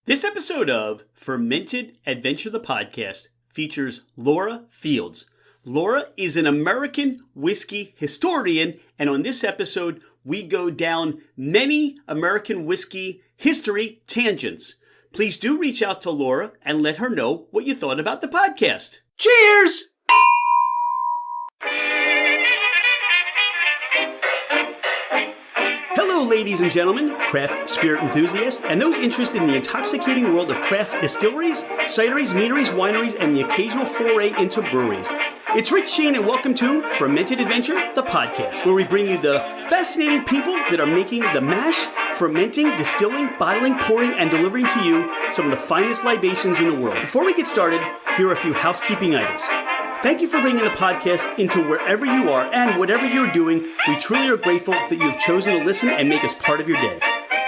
This episode of Fermented Adventure the Podcast features Laura Fields. Laura is an American whiskey historian, and on this episode, we go down many American whiskey history tangents. Please do reach out to Laura and let her know what you thought about the podcast. Cheers! Hello, ladies and gentlemen, craft spirit enthusiasts, and those interested in the intoxicating world of craft distilleries, cideries, meaderies, wineries, and the occasional foray into breweries. It's Rich Shane, and welcome to Fermented Adventure, the podcast, where we bring you the fascinating people that are making the mash, fermenting, distilling, bottling, pouring, and delivering to you some of the finest libations in the world. Before we get started, here are a few housekeeping items. Thank you for bringing the podcast into wherever you are and whatever you're doing. We truly are grateful that you have chosen to listen and make us part of your day.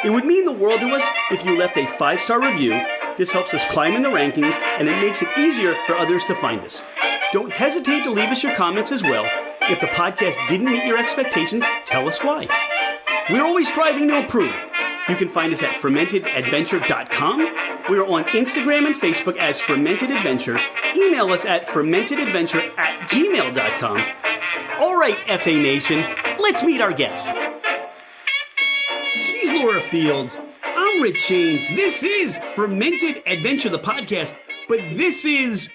It would mean the world to us if you left a 5-star review. This helps us climb in the rankings, and it makes it easier for others to find us. Don't hesitate to leave us your comments as well. If the podcast didn't meet your expectations, tell us why. We're always striving to improve. You can find us at fermentedadventure.com. We are on Instagram and Facebook as Fermented Adventure. Email us at fermentedadventure@gmail.com. All right, FA Nation, let's meet our guests. She's Laura Fields. I'm Rich Shane. This is Fermented Adventure, the podcast, but this is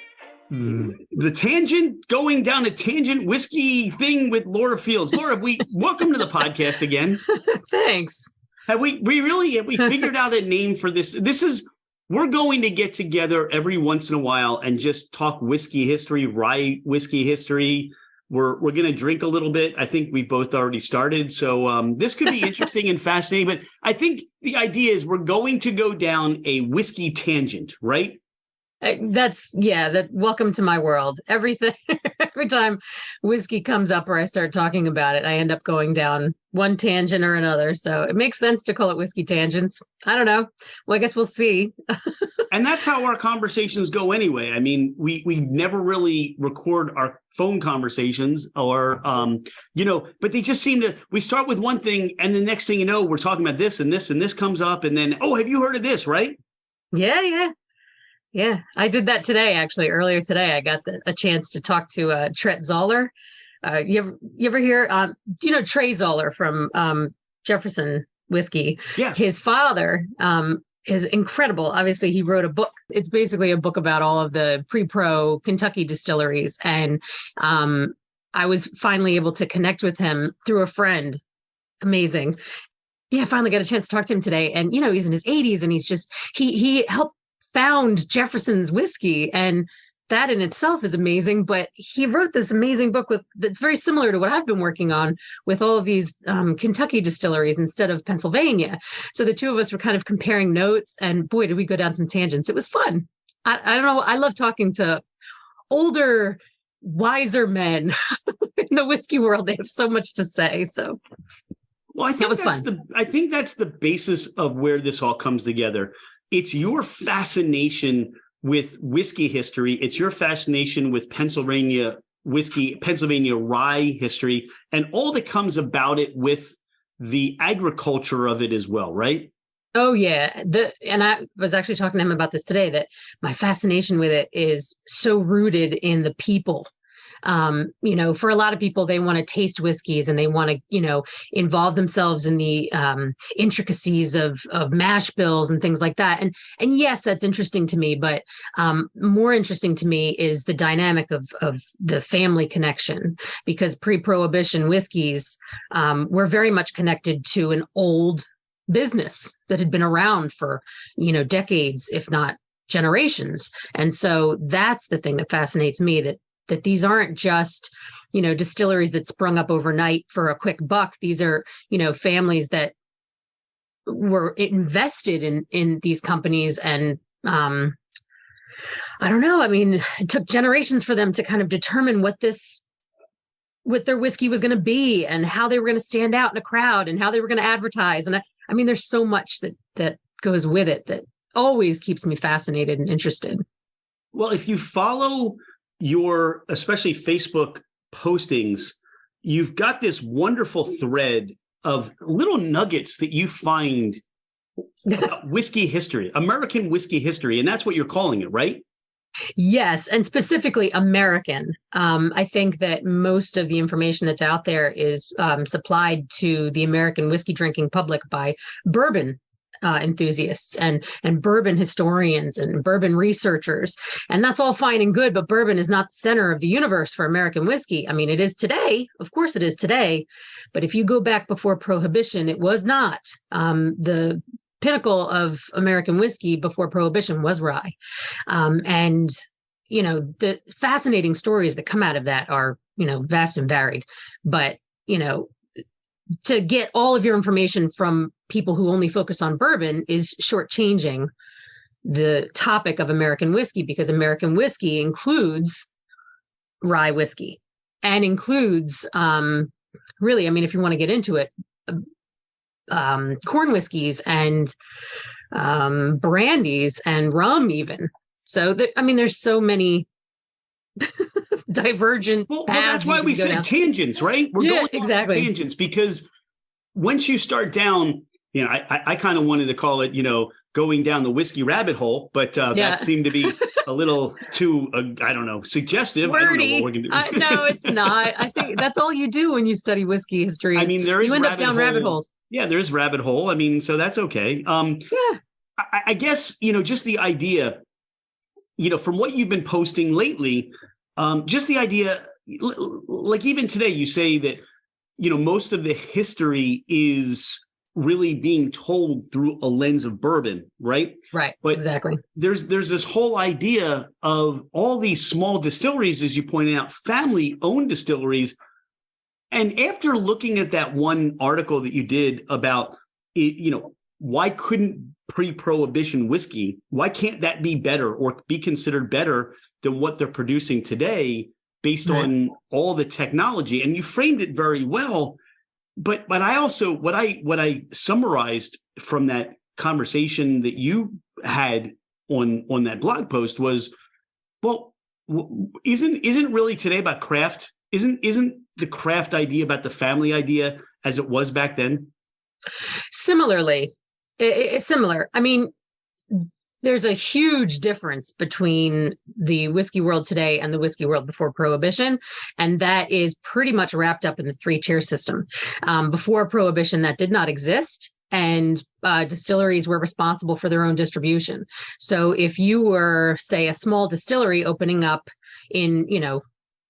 the tangent, going down a tangent whiskey thing with Laura Fields. Laura, welcome to the podcast again. Thanks. Have we figured out a name for this? We're going to get together every once in a while and just talk whiskey history, rye whiskey history. We're going to drink a little bit. I think we both already started. So this could be interesting and fascinating. But I think the idea is we're going to go down a whiskey tangent, right? Welcome to my world. Every time whiskey comes up or I start talking about it, I end up going down one tangent or another. So it makes sense to call it whiskey tangents. I don't know. Well, I guess we'll see. And that's how our conversations go anyway. I mean, we never really record our phone conversations or, but they just seem to, we start with one thing and the next thing you know, we're talking about this and this and this comes up and then, oh, have you heard of this, right? Yeah, I did that today, actually. Earlier today, I got a chance to talk to Trent Zoller. You ever hear, Trey Zoller from Jefferson Whiskey? Yes. His father is incredible. Obviously, he wrote a book. It's basically a book about all of the pre-pro Kentucky distilleries. And I was finally able to connect with him through a friend. Amazing. Yeah, I finally got a chance to talk to him today. And, he's in his 80s and he's just, he helped found Jefferson's whiskey, and that in itself is amazing. But he wrote this amazing book that's very similar to what I've been working on with all of these Kentucky distilleries instead of Pennsylvania. So the two of us were kind of comparing notes, and boy, did we go down some tangents. It was fun. I don't know. I love talking to older, wiser men in the whiskey world. They have so much to say. So, well, I think that's the basis of where this all comes together. It's your fascination with whiskey history. It's your fascination with Pennsylvania whiskey, Pennsylvania rye history, and all that comes about it with the agriculture of it as well, right? Oh, yeah. And I was actually talking to him about this today, that my fascination with it is so rooted in the people. For a lot of people, they want to taste whiskeys and they want to, involve themselves in the intricacies of mash bills and things like that. And yes, that's interesting to me, but more interesting to me is the dynamic of the family connection, because pre-prohibition whiskeys were very much connected to an old business that had been around for, decades, if not generations. And so that's the thing that fascinates me, that these aren't just, distilleries that sprung up overnight for a quick buck. These are, families that were invested in these companies. And I don't know. I mean, it took generations for them to kind of determine what their whiskey was going to be and how they were going to stand out in a crowd and how they were going to advertise. And I mean, there's so much that goes with it that always keeps me fascinated and interested. Well, if you follow your, especially Facebook postings, you've got this wonderful thread of little nuggets that you find whiskey history, American whiskey history, and that's what you're calling it, right? Yes, and specifically American. I think that most of the information that's out there is supplied to the American whiskey drinking public by bourbon enthusiasts and bourbon historians and bourbon researchers. And that's all fine and good, but bourbon is not the center of the universe for American whiskey. I mean, it is today. Of course it is today. But if you go back before Prohibition, it was not. The pinnacle of American whiskey before Prohibition was rye. And, the fascinating stories that come out of that are, vast and varied. But, to get all of your information from people who only focus on bourbon is shortchanging the topic of American whiskey, because American whiskey includes rye whiskey and includes, really, I mean, if you want to get into it, corn whiskeys and brandies and rum even. So there's so many divergent well, that's why we said tangents, right? We're going exactly tangents, because once you start down, I kind of wanted to call it, going down the whiskey rabbit hole, but that seemed to be a little too, I don't know, suggestive. Wordy. I don't know what we're going to do. No, it's not. I think that's all you do when you study whiskey history. I mean, there is you end up down rabbit holes. Yeah, there's rabbit hole. I mean, so that's okay. I guess, just the idea, from what you've been posting lately, just the idea, like even today, you say that, most of the history is really being told through a lens of bourbon, right? Right, but exactly. There's this whole idea of all these small distilleries, as you pointed out, family-owned distilleries. And after looking at that one article that you did about, why couldn't pre-prohibition whiskey, why can't that be better or be considered better than what they're producing today based on all the technology? And you framed it very well. But I also, what I summarized from that conversation that you had on that blog post was, well, isn't really today about craft? Isn't the craft idea about the family idea as it was back then? Similarly, it's similar. I mean, there's a huge difference between the whiskey world today and the whiskey world before Prohibition. And that is pretty much wrapped up in the 3-tier system. Before Prohibition, that did not exist. And distilleries were responsible for their own distribution. So if you were, say, a small distillery opening up in,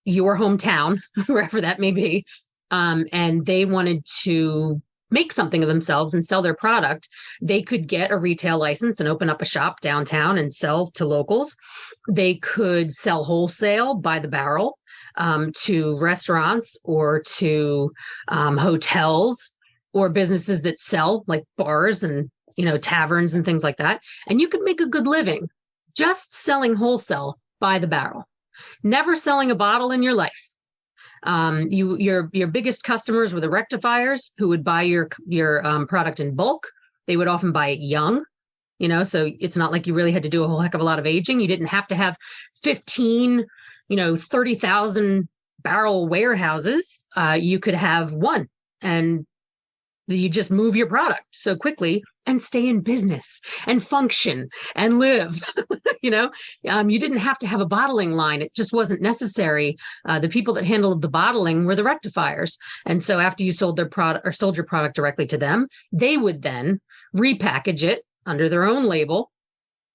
your hometown, wherever that may be, and they wanted to make something of themselves and sell their product, they could get a retail license and open up a shop downtown and sell to locals. They could sell wholesale by the barrel to restaurants or to hotels or businesses that sell, like bars and taverns and things like that. And you could make a good living just selling wholesale by the barrel, never selling a bottle in your life. Your biggest customers were the rectifiers who would buy your product in bulk. They would often buy it young, so it's not like you really had to do a whole heck of a lot of aging. You didn't have to have 15, 30,000 barrel warehouses. You could have one, and you just move your product so quickly and stay in business and function and live. You didn't have to have a bottling line. It just wasn't necessary. The people that handled the bottling were the rectifiers. And so after you sold their product or sold your product directly to them, they would then repackage it under their own label.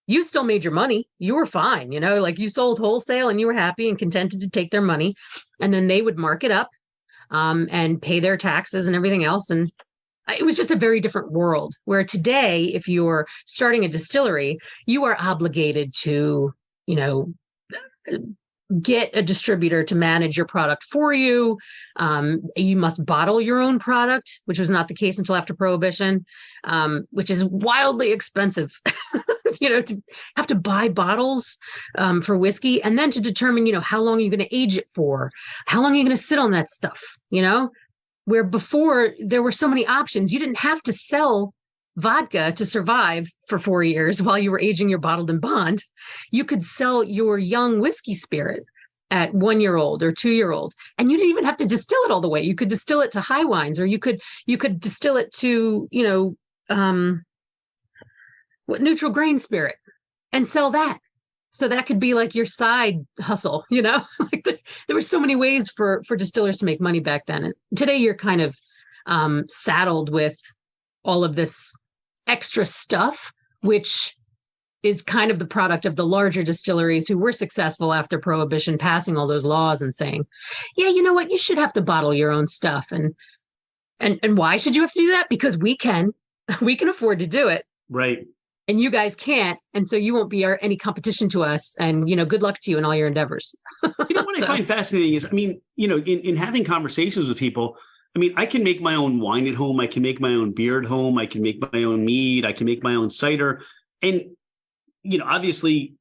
You still made your money. You were fine. Like you sold wholesale and you were happy and contented to take their money. And then they would mark it up and pay their taxes and everything else. And it was just a very different world, where today, if you're starting a distillery, you are obligated to, get a distributor to manage your product for you. You must bottle your own product, which was not the case until after Prohibition, which is wildly expensive, to have to buy bottles for whiskey, and then to determine, how long you're going to age it for, how long you're going to sit on that stuff, where before there were so many options. You didn't have to sell vodka to survive for 4 years while you were aging your bottled in bond. You could sell your young whiskey spirit at 1-year-old or 2-year-old, and you didn't even have to distill it all the way. You could distill it to high wines, or you could distill it to, neutral grain spirit and sell that. So that could be like your side hustle, like there were so many ways for distillers to make money back then. And today you're kind of saddled with all of this extra stuff, which is kind of the product of the larger distilleries who were successful after Prohibition, passing all those laws and saying, yeah, you know what, you should have to bottle your own stuff. And why should you have to do that? Because we can afford to do it. Right. And you guys can't. And so you won't be any competition to us. And, good luck to you in all your endeavors. What I find fascinating is, in having conversations with people, I can make my own wine at home. I can make my own beer at home. I can make my own mead. I can make my own cider. And, obviously,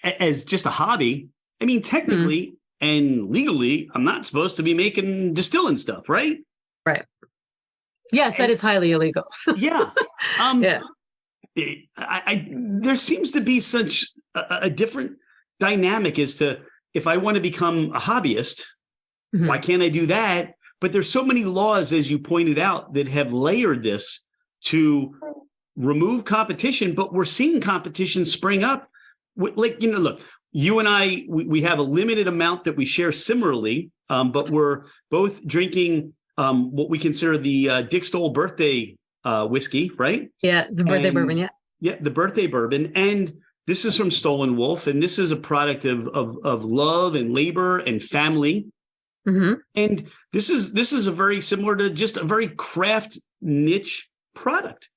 as just a hobby, technically and legally, I'm not supposed to be making distilling stuff, right? Right. Yes, that is highly illegal. Yeah. Yeah. There seems to be such a different dynamic as to if I want to become a hobbyist, why can't I do that? But there's so many laws, as you pointed out, that have layered this to remove competition. But we're seeing competition spring up. Look, you and I, we have a limited amount that we share similarly, but we're both drinking what we consider the Dick Stoll birthday whiskey, right? Yeah, the birthday bourbon, yeah. Yeah, the birthday bourbon. And this is from Stoll and Wolfe, and this is a product of love and labor and family. And this is a very similar to just a very craft niche product.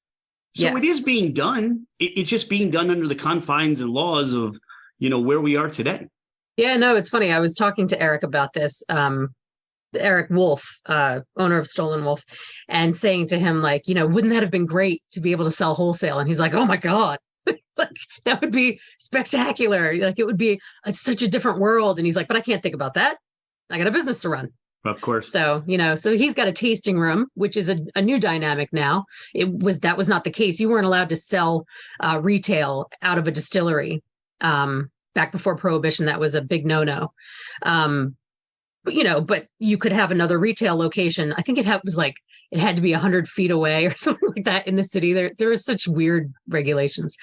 So It is being done. It's just being done under the confines and laws of, where we are today. Yeah, no, it's funny. I was talking to Eric about this. Eric Wolfe, owner of Stoll and Wolfe, and saying to him, like, wouldn't that have been great to be able to sell wholesale? And he's like, oh my God, it's like, that would be spectacular. Like, it would be such a different world. And he's like, but I can't think about that. I got a business to run. Of course. So, so he's got a tasting room, which is a new dynamic now. That was not the case. You weren't allowed to sell retail out of a distillery back before Prohibition. That was a big no-no. But you could have another retail location. I think it had to be 100 feet away or something like that in the city. There was such weird regulations.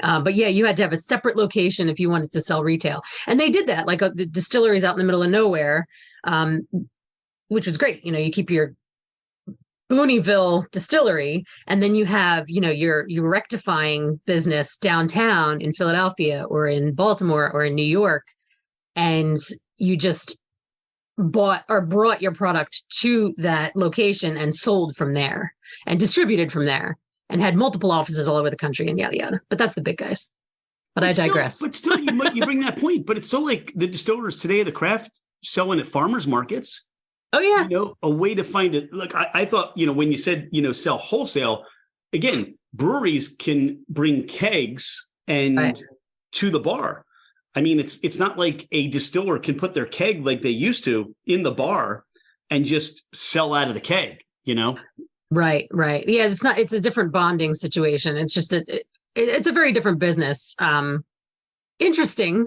But yeah, you had to have a separate location if you wanted to sell retail. And they did that, like the distilleries out in the middle of nowhere, which was great. You keep your Booneyville distillery, and then you have, your rectifying business downtown in Philadelphia or in Baltimore or in New York. And you just bought or brought your product to that location and sold from there and distributed from there and had multiple offices all over the country and yada yada. But that's the big guys. But I digress. But still, you bring that point. But it's still like the distillers today, the craft selling at farmers markets. Oh yeah, a way to find it. Like I thought, when you said sell wholesale, again, breweries can bring kegs and to the bar. It's not like a distiller can put their keg like they used to in the bar and just sell out of the keg, Right. Yeah, it's a different bonding situation. It's just it's a very different business. Interesting,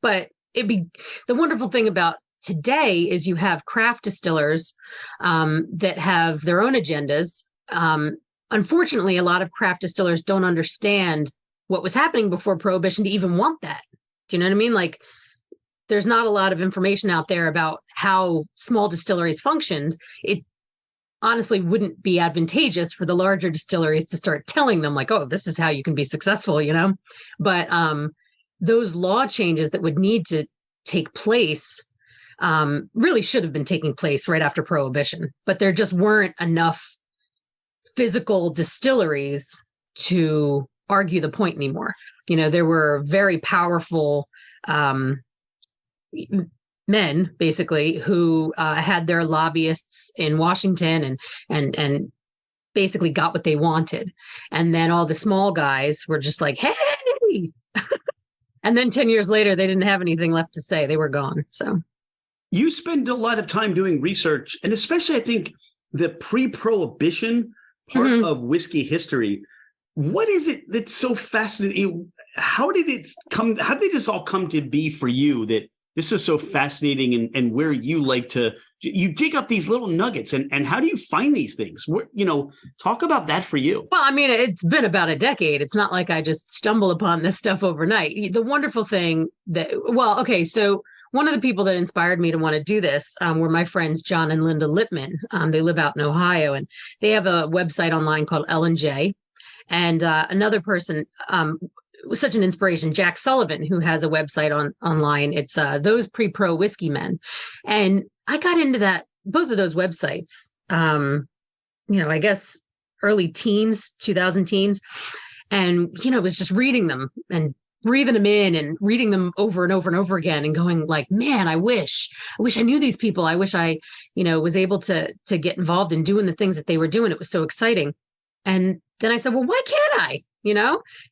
but the wonderful thing about today is you have craft distillers that have their own agendas. Unfortunately, a lot of craft distillers don't understand what was happening before Prohibition to even want that. Do you know what I mean? Like, there's not a lot of information out there about how small distilleries functioned. It honestly wouldn't be advantageous for the larger distilleries to start telling them, like, oh, this is how you can be successful, But those law changes that would need to take place really should have been taking place right after Prohibition. But there just weren't enough physical distilleries to argue the point anymore. There were very powerful men, basically, who had their lobbyists in Washington and basically got what they wanted. And then all the small guys were just like, hey! And then 10 years later, they didn't have anything left to say. They were gone. So you spend a lot of time doing research, and especially, I think, the pre-Prohibition part of whiskey history. What is it that's so fascinating? How did this all come to be for you, that This is so fascinating, and where you like to, you dig up these little nuggets, and how do you find these things? Talk about that for you. Well, I mean, it's been about a decade. It's not like I just stumble upon this stuff overnight. The wonderful thing so one of the people that inspired me to want to do this were my friends, John and Linda Lippman. They live out in Ohio, and they have a website online called L&J. And another person was such an inspiration, Jack Sullivan, who has a website online. It's Those Pre-Pro Whiskey Men. And I got into both of those websites, I guess early teens, 2000 teens. And, was just reading them and breathing them in and reading them over and over and over again and going like, man, I wish I knew these people. I wish I, was able to get involved in doing the things that they were doing. It was so exciting. And then I said, well, why can't I?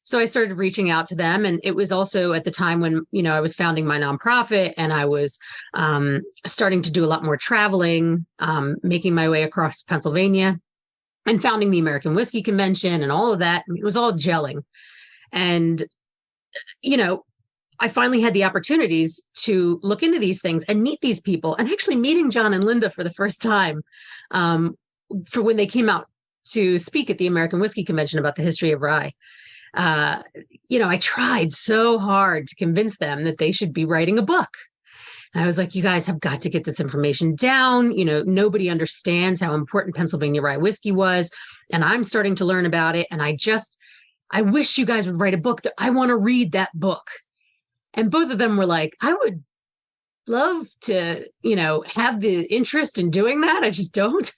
So I started reaching out to them. And it was also at the time when, I was founding my nonprofit, and I was starting to do a lot more traveling, making my way across Pennsylvania and founding the American Whiskey Convention and all of that. It was all gelling. And, I finally had the opportunities to look into these things and meet these people, and actually meeting John and Linda for the first time for when they came out to speak at the American Whiskey Convention about the history of rye. I tried so hard to convince them that they should be writing a book. And I was like, you guys have got to get this information down. Nobody understands how important Pennsylvania rye whiskey was. And I'm starting to learn about it. And I wish you guys would write a book. I want to read that book. And both of them were like, I would love to, have the interest in doing that. I just don't.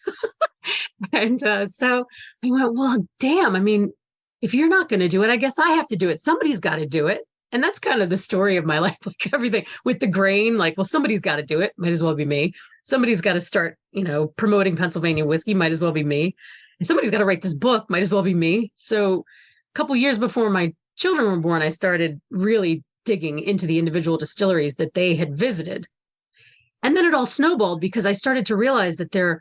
And so I went, well, damn. I mean, if you're not going to do it, I guess I have to do it. Somebody's got to do it. And that's kind of the story of my life, like everything with the grain, like, well, somebody's got to do it. Might as well be me. Somebody's got to start, promoting Pennsylvania whiskey. Might as well be me. And somebody's got to write this book. Might as well be me. So a couple years before my children were born, I started really digging into the individual distilleries that they had visited. And then it all snowballed because I started to realize that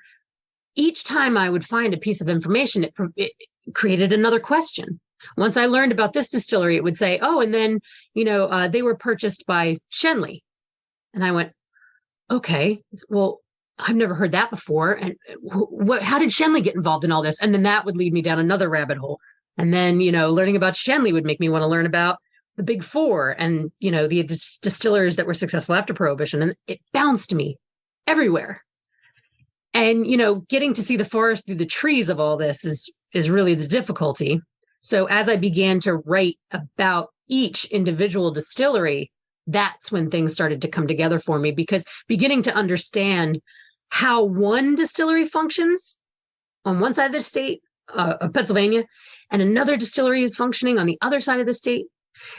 each time I would find a piece of information, it created another question. Once I learned about this distillery, it would say, oh, and then, they were purchased by Schenley. And I went, okay, well, I've never heard that before. And how did Schenley get involved in all this? And then that would lead me down another rabbit hole. And then, learning about Schenley would make me want to learn about the Big Four and, the distillers that were successful after Prohibition. And it bounced me everywhere. And, getting to see the forest through the trees of all this is really the difficulty. So as I began to write about each individual distillery, that's when things started to come together for me, because beginning to understand how one distillery functions on one side of the state of Pennsylvania and another distillery is functioning on the other side of the state,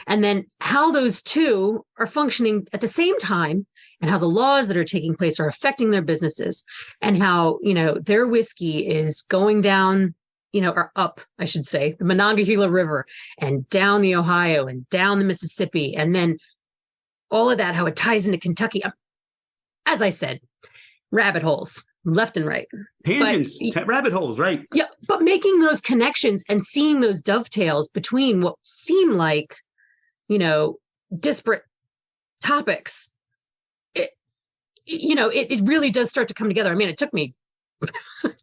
and then how those two are functioning at the same time, and how the laws that are taking place are affecting their businesses, and how, their whiskey is going down, or up, I should say, the Monongahela River and down the Ohio and down the Mississippi. And then all of that, how it ties into Kentucky. As I said, rabbit holes, left and right. Tangents, rabbit holes, right? Yeah, but making those connections and seeing those dovetails between what seem like, disparate topics, it really does start to come together. I mean, it took me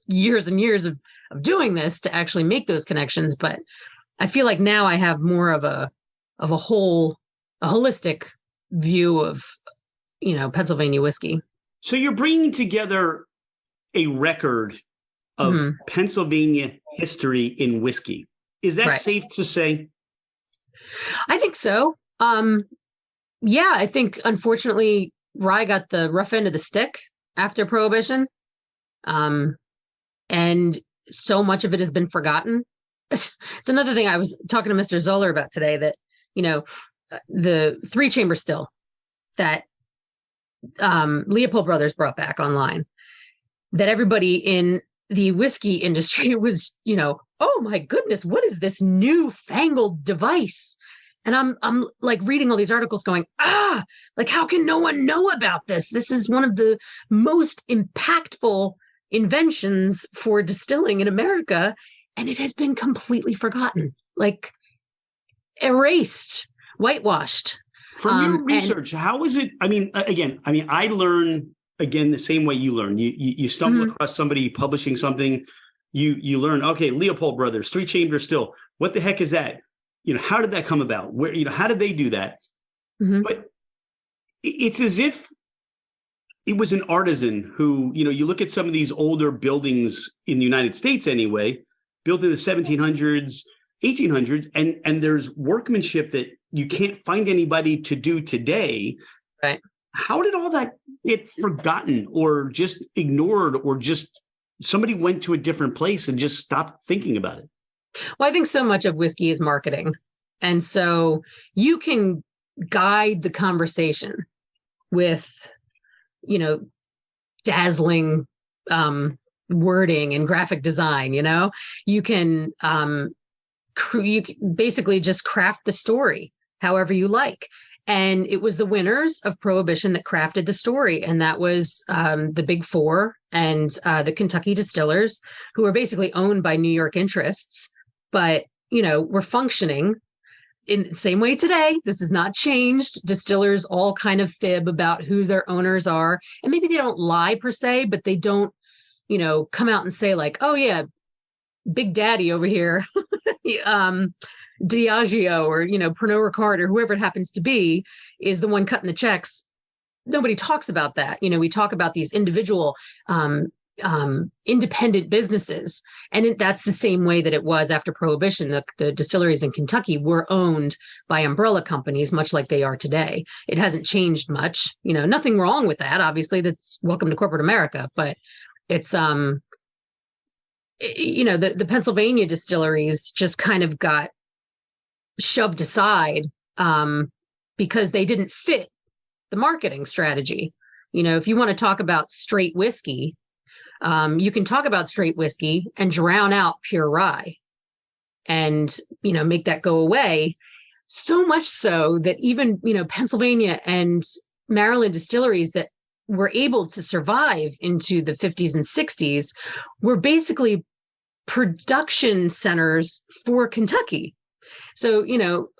years and years of doing this to actually make those connections, but I feel like now I have more of a holistic view of, Pennsylvania whiskey. So you're bringing together a record of Pennsylvania history in whiskey. Is that safe to say? I think so. Yeah, I think unfortunately rye got the rough end of the stick after Prohibition. And so much of it has been forgotten. It's another thing I was talking to Mr. Zoller about today, that, the 3-chamber still that Leopold Brothers brought back online, that everybody in the whiskey industry was, oh my goodness, what is this newfangled device? And I'm like reading all these articles going, like, how can no one know about this? This is one of the most impactful inventions for distilling in America. And it has been completely forgotten, like erased, whitewashed. From your research, how is it? I mean, I learn again the same way you learn. You stumble across somebody publishing something, you learn. Okay, Leopold Brothers, 3-chamber still. What the heck is that? How did that come about? Where how did they do that? But it's as if it was an artisan who, you look at some of these older buildings in the United States anyway, built in the 1700s, 1800s, and there's workmanship that you can't find anybody to do today. Right. How did all that get forgotten or just ignored, or just somebody went to a different place and just stopped thinking about it? Well, I think so much of whiskey is marketing. And so you can guide the conversation with, dazzling wording and graphic design. You can basically just craft the story however you like. And it was the winners of Prohibition that crafted the story. And that was the Big Four and the Kentucky distillers, who were basically owned by New York interests, but, were functioning in the same way today. This has not changed. Distillers all kind of fib about who their owners are. And maybe they don't lie per se, but they don't, come out and say like, oh yeah, Big Daddy over here, Diageo or, Pernod Ricard or whoever it happens to be is the one cutting the checks. Nobody talks about that. We talk about these individual independent businesses. And that's the same way that it was after Prohibition. The distilleries in Kentucky were owned by umbrella companies, much like they are today. It hasn't changed much. Nothing wrong with that. Obviously, that's welcome to corporate America. But it's, the Pennsylvania distilleries just kind of got shoved aside because they didn't fit the marketing strategy. If you want to talk about straight whiskey, you can talk about straight whiskey and drown out pure rye and, make that go away. So much so that even, Pennsylvania and Maryland distilleries that were able to survive into the 50s and 60s were basically production centers for Kentucky. So,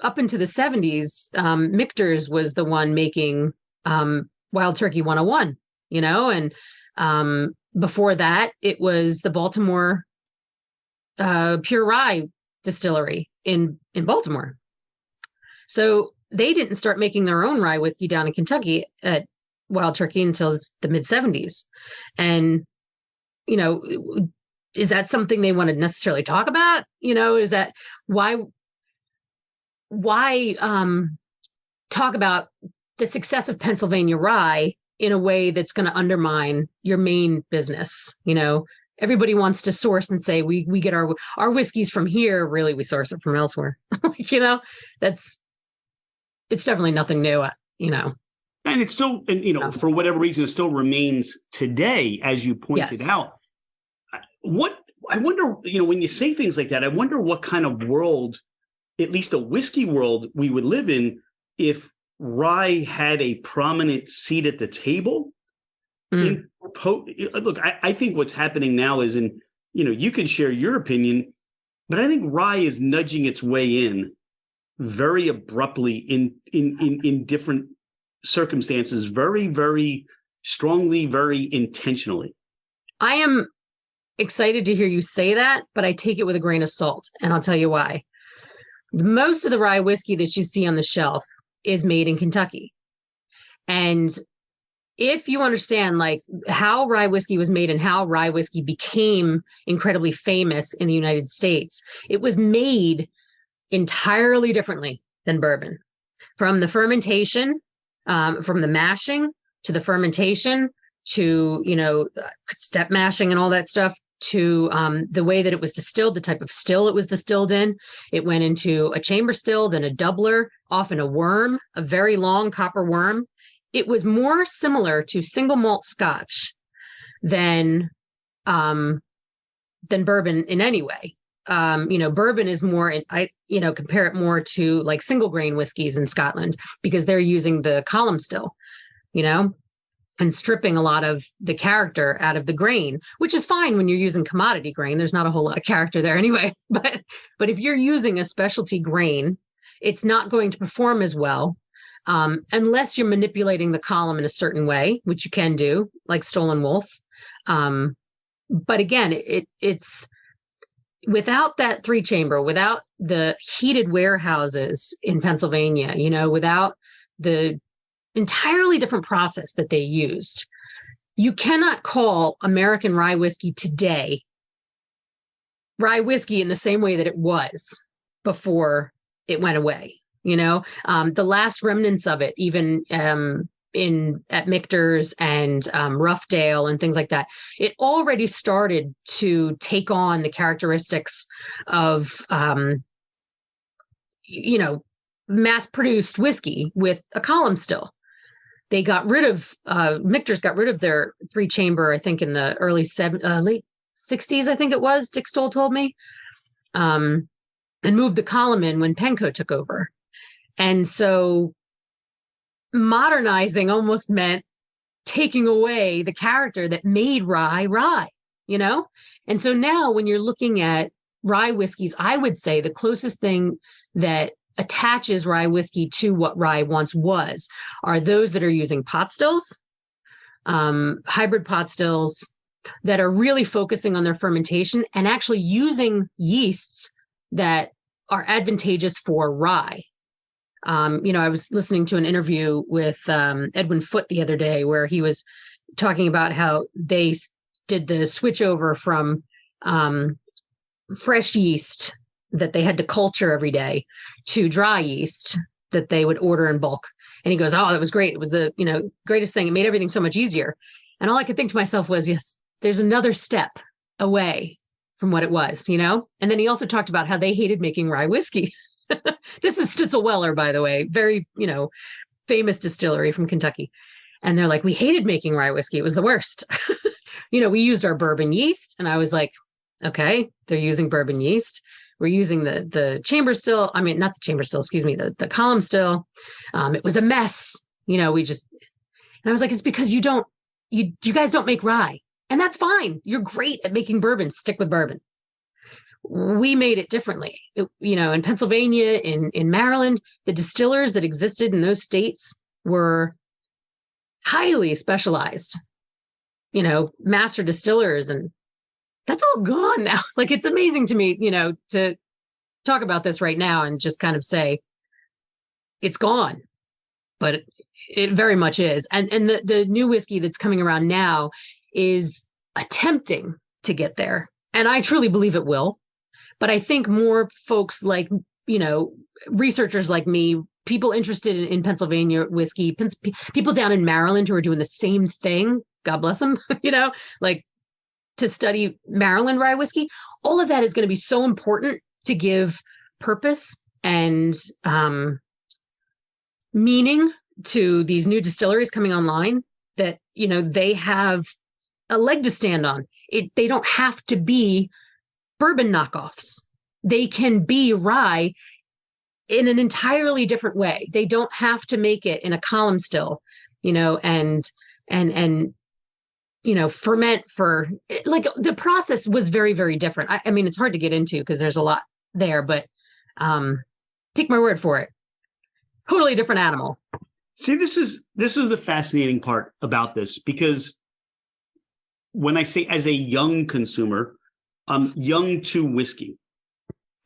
up into the 70s, Michters was the one making Wild Turkey 101, and before that, it was the Baltimore Pure Rye Distillery in Baltimore. So they didn't start making their own rye whiskey down in Kentucky at Wild Turkey until the mid 70s. And, is that something they want to necessarily talk about? Is that why talk about the success of Pennsylvania rye in a way that's going to undermine your main business? Everybody wants to source and say, we get our whiskeys from here. Really, we source it from elsewhere. It's definitely nothing new, And it's still, for whatever reason, it still remains today, as you pointed out. What I wonder, when you say things like that, I wonder what kind of world, at least a whiskey world, we would live in if rye had a prominent seat at the table. Look, I think what's happening now is, you can share your opinion, but I think rye is nudging its way in very abruptly in different circumstances, very, very strongly, very intentionally. I am excited to hear you say that, but I take it with a grain of salt, and I'll tell you why. Most of the rye whiskey that you see on the shelf is made in Kentucky. And if you understand like how rye whiskey was made and how rye whiskey became incredibly famous in the United States, it was made entirely differently than bourbon. From the fermentation, from the mashing to the fermentation to, step mashing and all that stuff, to the way that it was distilled, the type of still it was distilled in. It went into a chamber still, then a doubler, often a worm, a very long copper worm. It was more similar to single malt Scotch than bourbon in any way. Bourbon is more, compare it more to like single grain whiskeys in Scotland because they're using the column still, and stripping a lot of the character out of the grain, which is fine when you're using commodity grain. There's not a whole lot of character there anyway. But if you're using a specialty grain, it's not going to perform as well unless you're manipulating the column in a certain way, which you can do, like Stoll and Wolfe. But again, it's without that 3-chamber, without the heated warehouses in Pennsylvania, without the entirely different process that they used, you cannot call American rye whiskey today rye whiskey in the same way that it was before it went away. The last remnants of it, even at Michters and Roughdale and things like that, it already started to take on the characteristics of, mass-produced whiskey with a column still. They got rid of, Michters got rid of their 3-chamber, I think, in the late 60s, I think it was, Dick Stoll told me, and moved the column in when Penco took over. And so modernizing almost meant taking away the character that made rye, And so now when you're looking at rye whiskeys, I would say the closest thing that attaches rye whiskey to what rye once was are those that are using pot stills, hybrid pot stills that are really focusing on their fermentation and actually using yeasts that are advantageous for rye. I was listening to an interview with Edwin Foote the other day where he was talking about how they did the switch over from fresh yeast that they had to culture every day to dry yeast that they would order in bulk. And he goes, "Oh, that was great. It was the, greatest thing. It made everything so much easier." And all I could think to myself was, yes, there's another step away from what it was, And then he also talked about how they hated making rye whiskey. This is Stitzel-Weller, by the way, very, famous distillery from Kentucky. And they're like, we hated making rye whiskey. It was the worst. We used our bourbon yeast. And I was like, okay, they're using bourbon yeast. We're using the chamber still. I mean, not the chamber still, excuse me, the column still. It was a mess. And I was like, it's because you guys don't make rye. And that's fine. You're great at making bourbon. Stick with bourbon. We made it differently. In Pennsylvania, in Maryland, the distillers that existed in those states were highly specialized, master distillers. And that's all gone now. Like, it's amazing to me, to talk about this right now and just kind of say it's gone, but it very much is. And the new whiskey that's coming around now is attempting to get there. And I truly believe it will. But I think more folks like, researchers like me, people interested in Pennsylvania whiskey, people down in Maryland who are doing the same thing, God bless them, like to study Maryland rye whiskey, all of that is going to be so important to give purpose and meaning to these new distilleries coming online that, they have a leg to stand on. They don't have to be bourbon knockoffs. They can be rye in an entirely different way. They don't have to make it in a column still, and ferment for, like, the process was very, very different. I mean, it's hard to get into because there's a lot there, but take my word for it. Totally different animal. See, this is the fascinating part about this, because when I say as a young consumer, young to whiskey,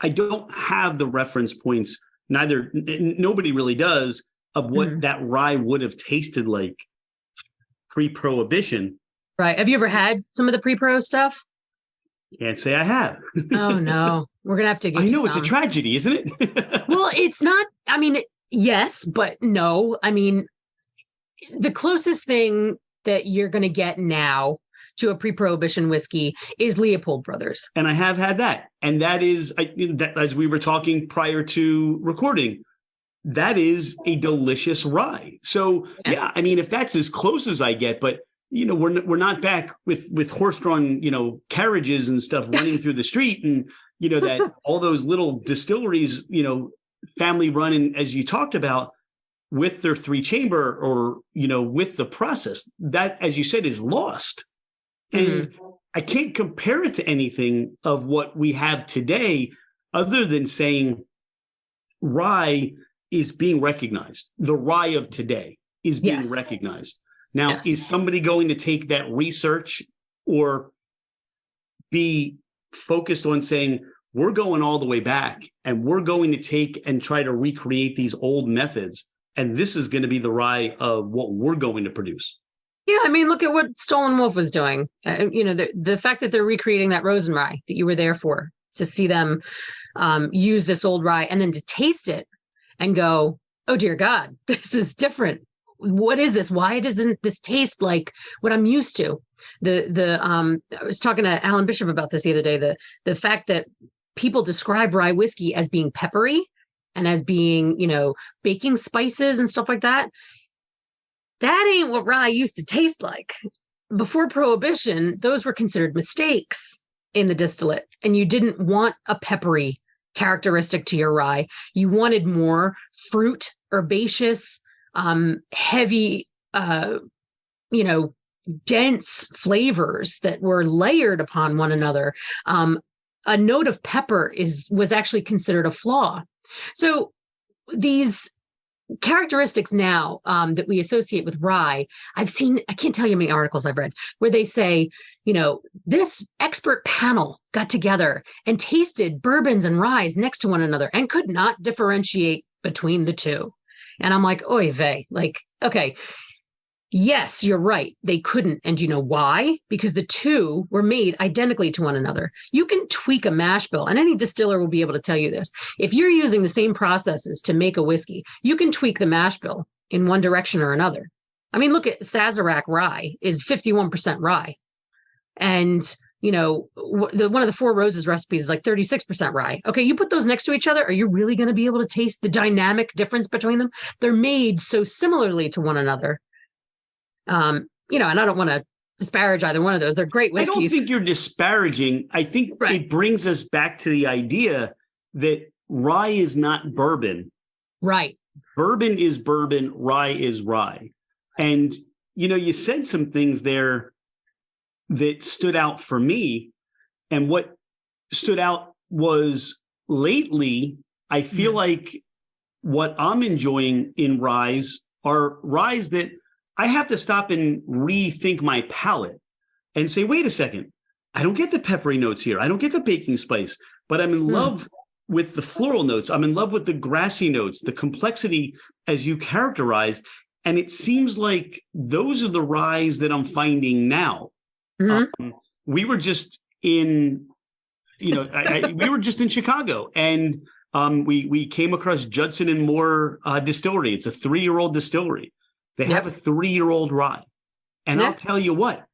I don't have the reference points. Nobody really does, of what that rye would have tasted like pre-prohibition. Right. Have you ever had some of the pre-pro stuff? Can't say I have. Oh no, we're gonna have to get. I know it's a tragedy, isn't it? Well, it's not. I mean, yes, but no. I mean, the closest thing that you're going to get now to a pre-prohibition whiskey is Leopold Brothers. And I have had that. And that is, as we were talking prior to recording, that is a delicious rye. So, yeah, I mean, if that's as close as I get, but, we're not back with horse-drawn, carriages and stuff running through the street. And, that all those little distilleries, family run, and as you talked about, with their 3-chamber or, with the process, that, as you said, is lost. And I can't compare it to anything of what we have today, other than saying rye is being recognized. The rye of today is being recognized. Now, is somebody going to take that research or be focused on saying, we're going all the way back and we're going to take and try to recreate these old methods, and this is going to be the rye of what we're going to produce? Yeah, I mean, look at what Stoll and Wolfe was doing. The fact that they're recreating that Rosen rye that you were there for, to see them use this old rye and then to taste it and go, oh, dear God, this is different. What is this? Why doesn't this taste like what I'm used to? I was talking to Alan Bishop about this the other day. The fact that people describe rye whiskey as being peppery and as being, baking spices and stuff like that. That ain't what rye used to taste like. Before Prohibition, those were considered mistakes in the distillate, and you didn't want a peppery characteristic to your rye. You wanted more fruit, herbaceous, heavy, dense flavors that were layered upon one another. A note of pepper was actually considered a flaw. So these characteristics now that we associate with rye, I can't tell you how many articles I've read where they say, this expert panel got together and tasted bourbons and ryes next to one another and could not differentiate between the two. And I'm like, oy vey, okay, yes, you're right. They couldn't. And you know why? Because the two were made identically to one another. You can tweak a mash bill, and any distiller will be able to tell you this. If you're using the same processes to make a whiskey, you can tweak the mash bill in one direction or another. I mean, look at Sazerac rye is 51% rye. And, one of the Four Roses recipes is like 36% rye. Okay, you put those next to each other. Are you really going to be able to taste the dynamic difference between them? They're made so similarly to one another. And I don't want to disparage either one of those. They're great whiskeys. I don't think you're disparaging. I think it brings us back to the idea that rye is not bourbon. Right. Bourbon is bourbon. Rye is rye. And, you said some things there that stood out for me. And what stood out was lately, I feel like what I'm enjoying in ryes are ryes that I have to stop and rethink my palate and say, wait a second, I don't get the peppery notes here. I don't get the baking spice, but I'm in love with the floral notes. I'm in love with the grassy notes, the complexity as you characterized. And it seems like those are the ryes that I'm finding now. We were just in, we were just in Chicago, and we came across Judson and Moore Distillery. It's a 3-year-old distillery. They have a 3-year-old rye. And I'll tell you what,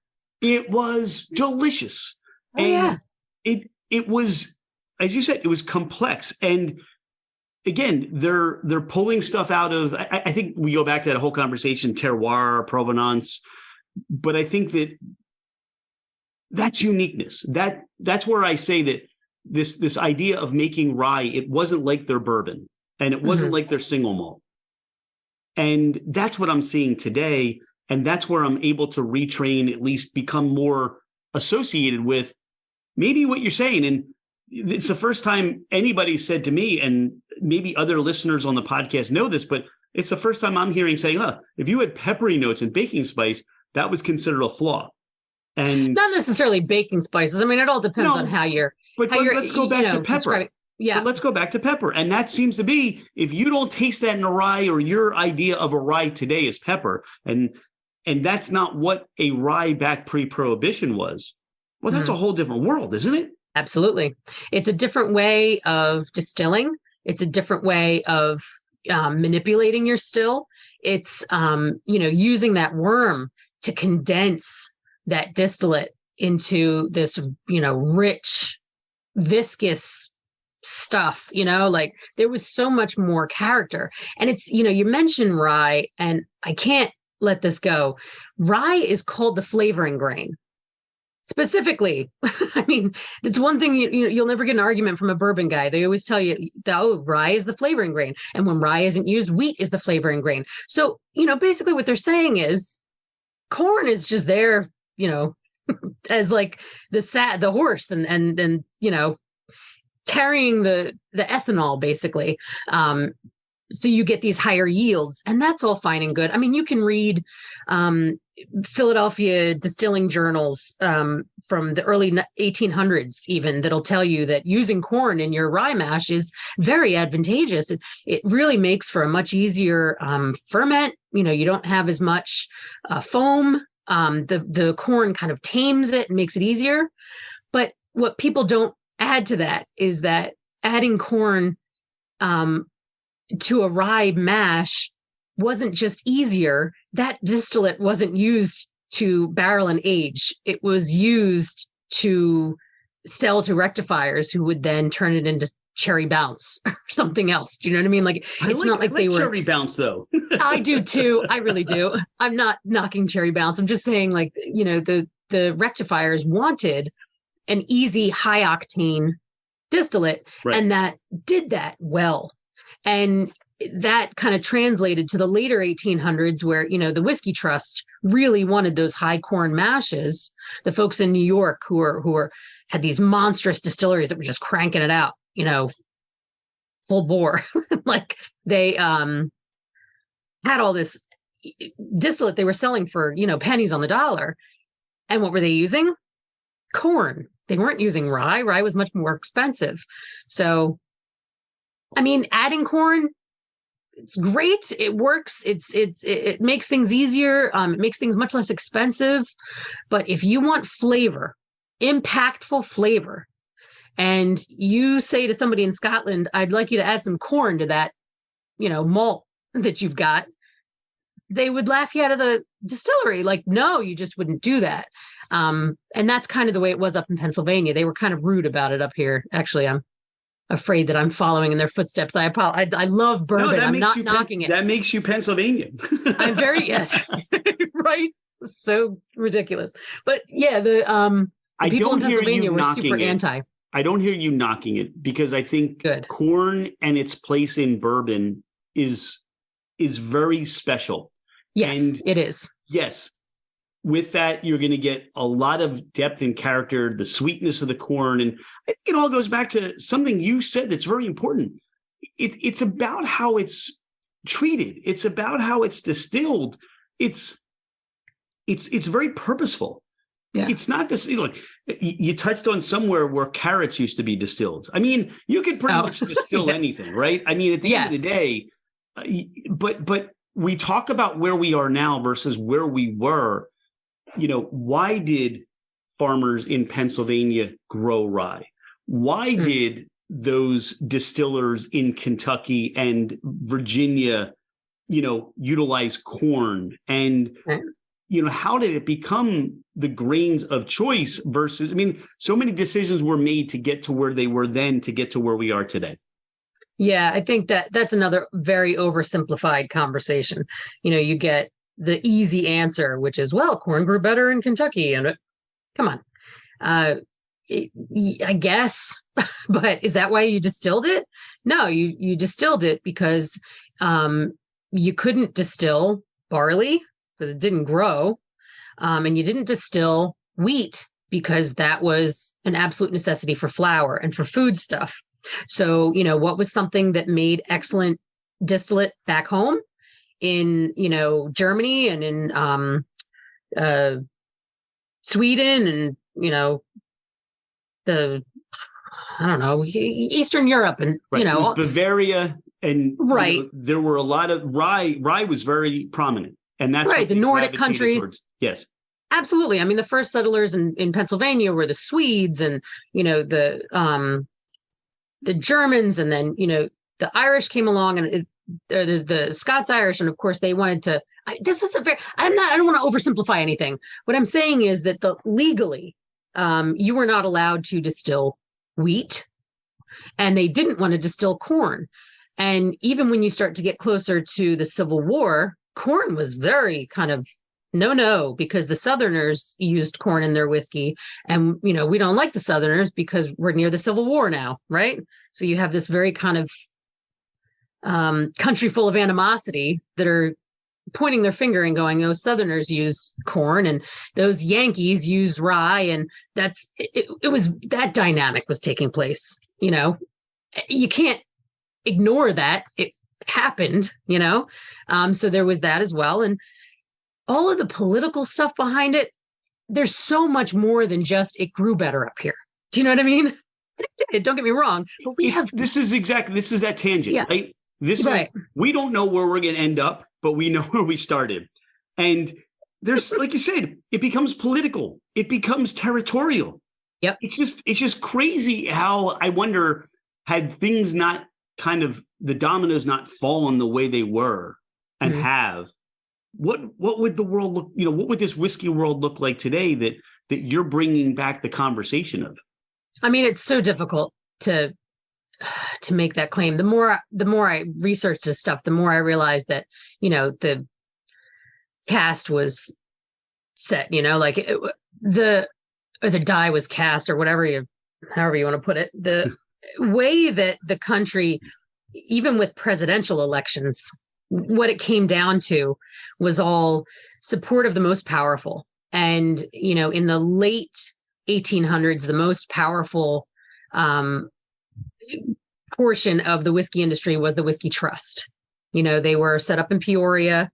it was delicious. It was, as you said, it was complex. And again, they're pulling stuff out of, I think we go back to that whole conversation, terroir, provenance. But I think that's uniqueness. That's where I say that this idea of making rye, it wasn't like their bourbon, and it wasn't like their single malt. And that's what I'm seeing today. And that's where I'm able to retrain, at least become more associated with maybe what you're saying. And it's the first time anybody said to me, and maybe other listeners on the podcast know this, but it's the first time I'm hearing saying, if you had peppery notes and baking spice, that was considered a flaw. And not necessarily baking spices. I mean, it all depends on how you're. But let's go back to pepper. Yeah. But let's go back to pepper. And that seems to be, if you don't taste that in a rye, or your idea of a rye today is pepper, and that's not what a rye back pre-prohibition was, well, that's a whole different world, isn't it? Absolutely. It's a different way of distilling. It's a different way of manipulating your still. It's, using that worm to condense that distillate into this, rich, viscous stuff, there was so much more character. And it's, you mentioned rye, and I can't let this go. Rye is called the flavoring grain. Specifically, I mean, it's one thing you'll never get an argument from a bourbon guy. They always tell you, rye is the flavoring grain. And when rye isn't used, wheat is the flavoring grain. So, basically what they're saying is corn is just there, as like the horse and carrying the ethanol, basically. so you get these higher yields, and that's all fine and good. I mean, you can read Philadelphia distilling journals from the early 1800s even that'll tell you that using corn in your rye mash is very advantageous. It really makes for a much easier ferment. You don't have as much foam. The corn kind of tames it and makes it easier. But what people don't add to that is that adding corn to a rye mash wasn't just easier. That distillate wasn't used to barrel and age. It was used to sell to rectifiers who would then turn it into cherry bounce or something else. Do you know what I mean? Like, it's not like they were cherry bounce though. I do too. I really do. I'm not knocking cherry bounce. I'm just saying, like, the rectifiers wanted an easy high octane distillate, right, and that did that well. And that kind of translated to the later 1800s where, the Whiskey Trust really wanted those high corn mashes. The folks in New York who had these monstrous distilleries that were just cranking it out, full bore. Like they had all this distillate they were selling for, pennies on the dollar. And what were they using? Corn. They weren't using rye. Rye was much more expensive. So, I mean, adding corn, it's great. It works. It makes things easier. It makes things much less expensive. But if you want flavor, impactful flavor, and you say to somebody in Scotland, I'd like you to add some corn to that, malt that you've got, they would laugh you out of the distillery. Like, no, you just wouldn't do that. And that's kind of the way it was up in Pennsylvania. They were kind of rude about it up here. Actually, I'm afraid that I'm following in their footsteps. I love bourbon. I'm not knocking it. That makes you Pennsylvanian. I'm very, yes, right. So ridiculous. But yeah, the people in Pennsylvania were super anti. I don't hear you knocking it because I think corn and its place in bourbon is very special. Yes, and it is. Yes. With that, you're going to get a lot of depth and character, the sweetness of the corn. And I think it all goes back to something you said that's very important. It's about how it's treated. It's about how it's distilled. It's very purposeful. Yeah. It's not this, you touched on somewhere where carrots used to be distilled. I mean, you could pretty much distill anything, right? I mean, at the end of the day, but we talk about where we are now versus where we were. Why did farmers in Pennsylvania grow rye? Why did those distillers in Kentucky and Virginia, utilize corn? And, how did it become the grains of choice versus, so many decisions were made to get to where they were then to get to where we are today. Yeah, I think that's another very oversimplified conversation. You get the easy answer, which is, well, corn grew better in Kentucky. And come on, I guess, but is that why you distilled it? No, you distilled it because you couldn't distill barley because it didn't grow. And you didn't distill wheat because that was an absolute necessity for flour and for food stuff. So, what was something that made excellent distillate back home in, Germany and in Sweden and, Eastern Europe and, right. It was Bavaria and right. There were a lot of rye. Rye was very prominent. And that's right. The Nordic countries. Towards. Yes. Absolutely. I mean, the first settlers in Pennsylvania were the Swedes and, the Germans, and then, the Irish came along, and there's the Scots-Irish. And of course they wanted to, I don't want to oversimplify anything. What I'm saying is that legally, you were not allowed to distill wheat, and they didn't want to distill corn. And even when you start to get closer to the Civil War, corn was very kind of no, because the Southerners used corn in their whiskey, and, we don't like the Southerners because we're near the Civil War now. Right. So you have this very kind of country full of animosity that are pointing their finger and going, those Southerners use corn and those Yankees use rye. And it was that dynamic was taking place. You can't ignore that. happened, so there was that as well. And all of the political stuff behind it, there's so much more than just it grew better up here. Do you know what I mean? It did, don't get me wrong. But this is that tangent, right? We don't know where we're going to end up, but we know where we started. And there's, like you said, it becomes political. It becomes territorial. Yep. It's just crazy how, I wonder, had things not kind of, the dominoes not fallen the way they were and have, what would the world look, what would this whiskey world look like today that you're bringing back the conversation of? I mean, it's so difficult to make that claim. The more I research this stuff, the more I realize that, the cast was set, like the die was cast, or however you want to put it. The way that the country, even with presidential elections, what it came down to was all support of the most powerful. And, in the late 1800s, the most powerful portion of the whiskey industry was the Whiskey Trust. They were set up in Peoria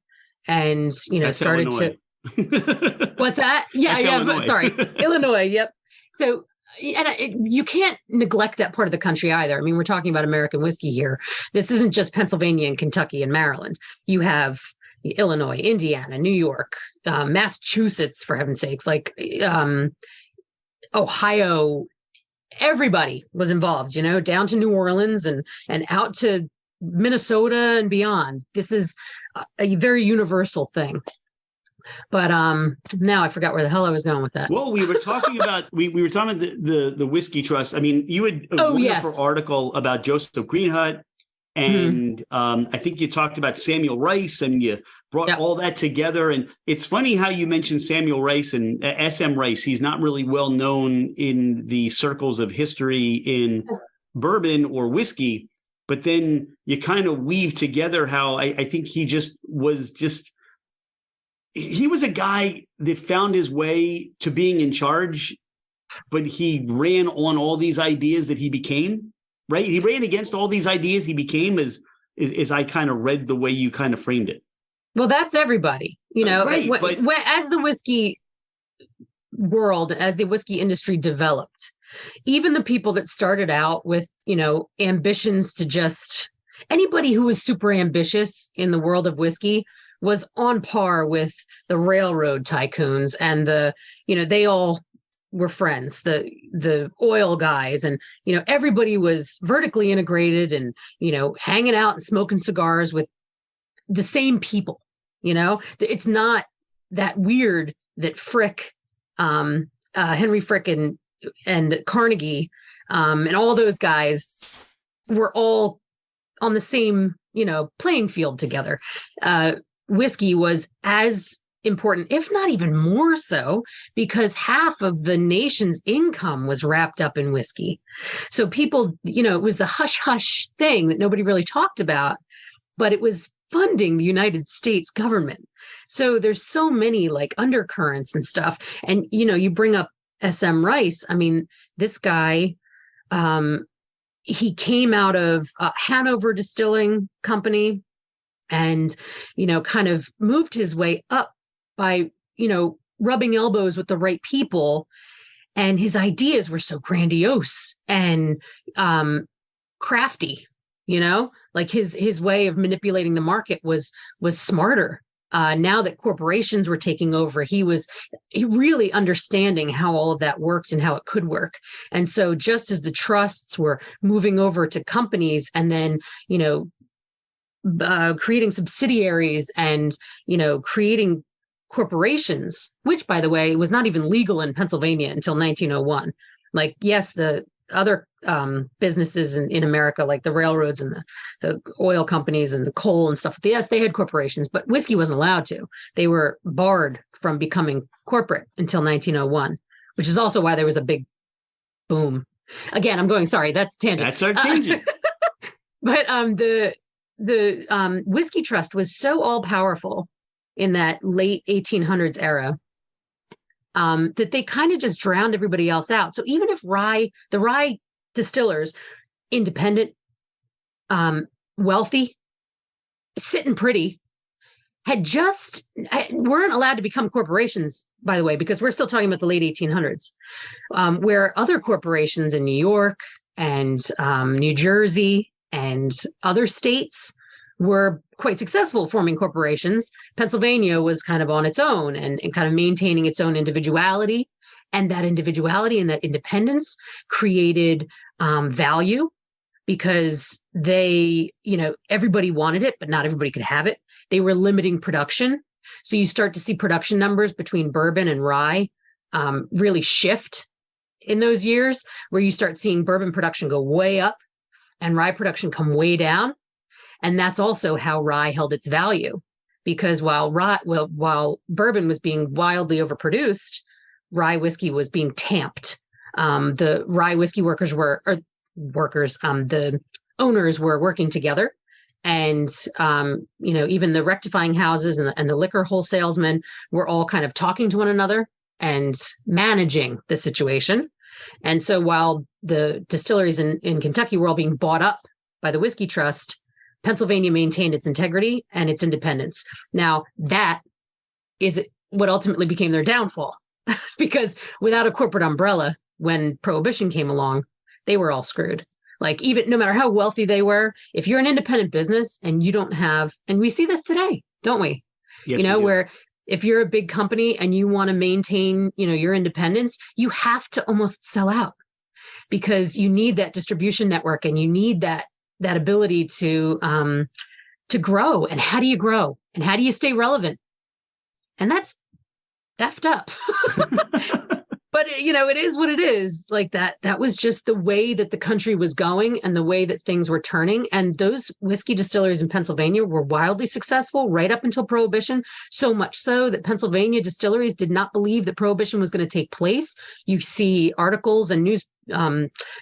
and, That's started Illinois. to. What's that? Yeah, Illinois. Sorry. Illinois. Yep. So, you can't neglect that part of the country either. I mean, we're talking about American whiskey here. This isn't just Pennsylvania and Kentucky and Maryland. You have Illinois, Indiana, New York, Massachusetts, for heaven's sakes, like Ohio. Everybody was involved, down to New Orleans and out to Minnesota and beyond. This is a very universal thing. But now I forgot where the hell I was going with that. Well, we were talking about we were talking about the Whiskey Trust. I mean, you had a wonderful article about Joseph Greenhut, and I think you talked about Samuel Rice, and you brought all that together. And it's funny how you mentioned Samuel Rice and S.M. Rice. He's not really well known in the circles of history in bourbon or whiskey, but then you kind of weave together how I think he was a guy that found his way to being in charge, but he ran on all these ideas that he became, right? He ran against all these ideas he became, as I kind of read the way you kind of framed it. Well, that's everybody, right, as the whiskey world, as the whiskey industry developed, even the people that started out with, ambitions to just, anybody who was super ambitious in the world of whiskey was on par with the railroad tycoons, and they all were friends, the oil guys, and, everybody was vertically integrated and, hanging out and smoking cigars with the same people. It's not that weird that Frick, Henry Frick and Carnegie, and all those guys were all on the same, playing field together. Whiskey was as important, if not even more so, because half of the nation's income was wrapped up in whiskey. So people, it was the hush-hush thing that nobody really talked about, but it was funding the United States government. So there's so many like undercurrents and stuff. And, you bring up S.M. Rice. I mean, this guy, he came out of Hanover Distilling Company, and, kind of moved his way up by, rubbing elbows with the right people. And his ideas were so grandiose and crafty, like his way of manipulating the market was smarter. Now that corporations were taking over, he really understanding how all of that worked and how it could work. And so just as the trusts were moving over to companies and then, creating subsidiaries and, creating corporations, which, by the way, was not even legal in Pennsylvania until 1901. Like, yes, the other businesses in America, like the railroads and the oil companies and the coal and stuff, yes, they had corporations, but whiskey wasn't allowed to. They were barred from becoming corporate until 1901, which is also why there was a big boom. Again, I'm going, sorry, that's tangent. That's our tangent. But the Whiskey Trust was so all powerful in that late 1800s era that they kind of just drowned everybody else out. So even if the rye distillers, independent, wealthy, sitting pretty, weren't allowed to become corporations, by the way, because we're still talking about the late 1800s, where other corporations in New York and New Jersey and other states were quite successful forming corporations. Pennsylvania was kind of on its own and kind of maintaining its own individuality. And that individuality and that independence created value, because everybody wanted it, but not everybody could have it. They were limiting production. So you start to see production numbers between bourbon and rye really shift in those years, where you start seeing bourbon production go way up and rye production come way down. And that's also how rye held its value, because while bourbon was being wildly overproduced, rye whiskey was being tamped. The rye whiskey the owners were working together. And, even the rectifying houses and the liquor wholesalesmen were all kind of talking to one another and managing the situation. And so while the distilleries in Kentucky were all being bought up by the Whiskey Trust, Pennsylvania maintained its integrity and its independence. Now, that is what ultimately became their downfall, because without a corporate umbrella, when Prohibition came along, they were all screwed. Like, even no matter how wealthy they were, if you're an independent business and you don't have, and we see this today, don't we? Yes, where if you're a big company and you want to maintain, your independence, you have to almost sell out, because you need that distribution network and you need that ability to grow. And how do you grow? And how do you stay relevant? And that's effed up. But, it is what it is. Like that was just the way that the country was going and the way that things were turning. And those whiskey distilleries in Pennsylvania were wildly successful right up until Prohibition. So much so that Pennsylvania distilleries did not believe that Prohibition was going to take place. You see articles and news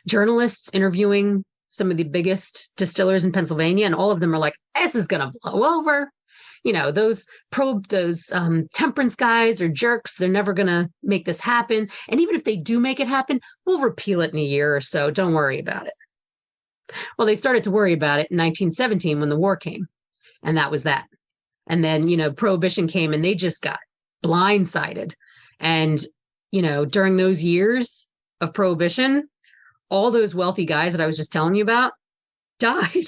journalists interviewing some of the biggest distillers in Pennsylvania, and all of them are like, this is going to blow over. Those temperance guys are jerks. They're never going to make this happen. And even if they do make it happen, we'll repeal it in a year or so. Don't worry about it. Well, they started to worry about it in 1917 when the war came. And that was that. And then, Prohibition came and they just got blindsided. And, during those years of Prohibition, all those wealthy guys that I was just telling you about died.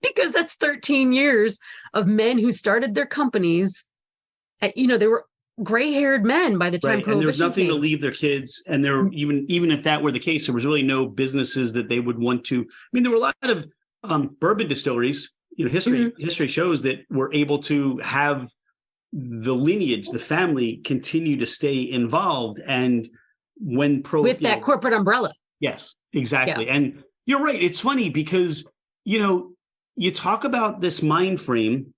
Because that's 13 years of men who started their companies. They were gray-haired men by the time Prohibition and there was nothing came. to leave their kids. And there, even if that were the case, there was really no businesses that they would want to. There were a lot of bourbon distilleries. History shows that were able to have the lineage, the family, continue to stay involved. And when with that corporate umbrella. Yes, exactly. Yeah. And you're right. It's funny because you talk about this mind frame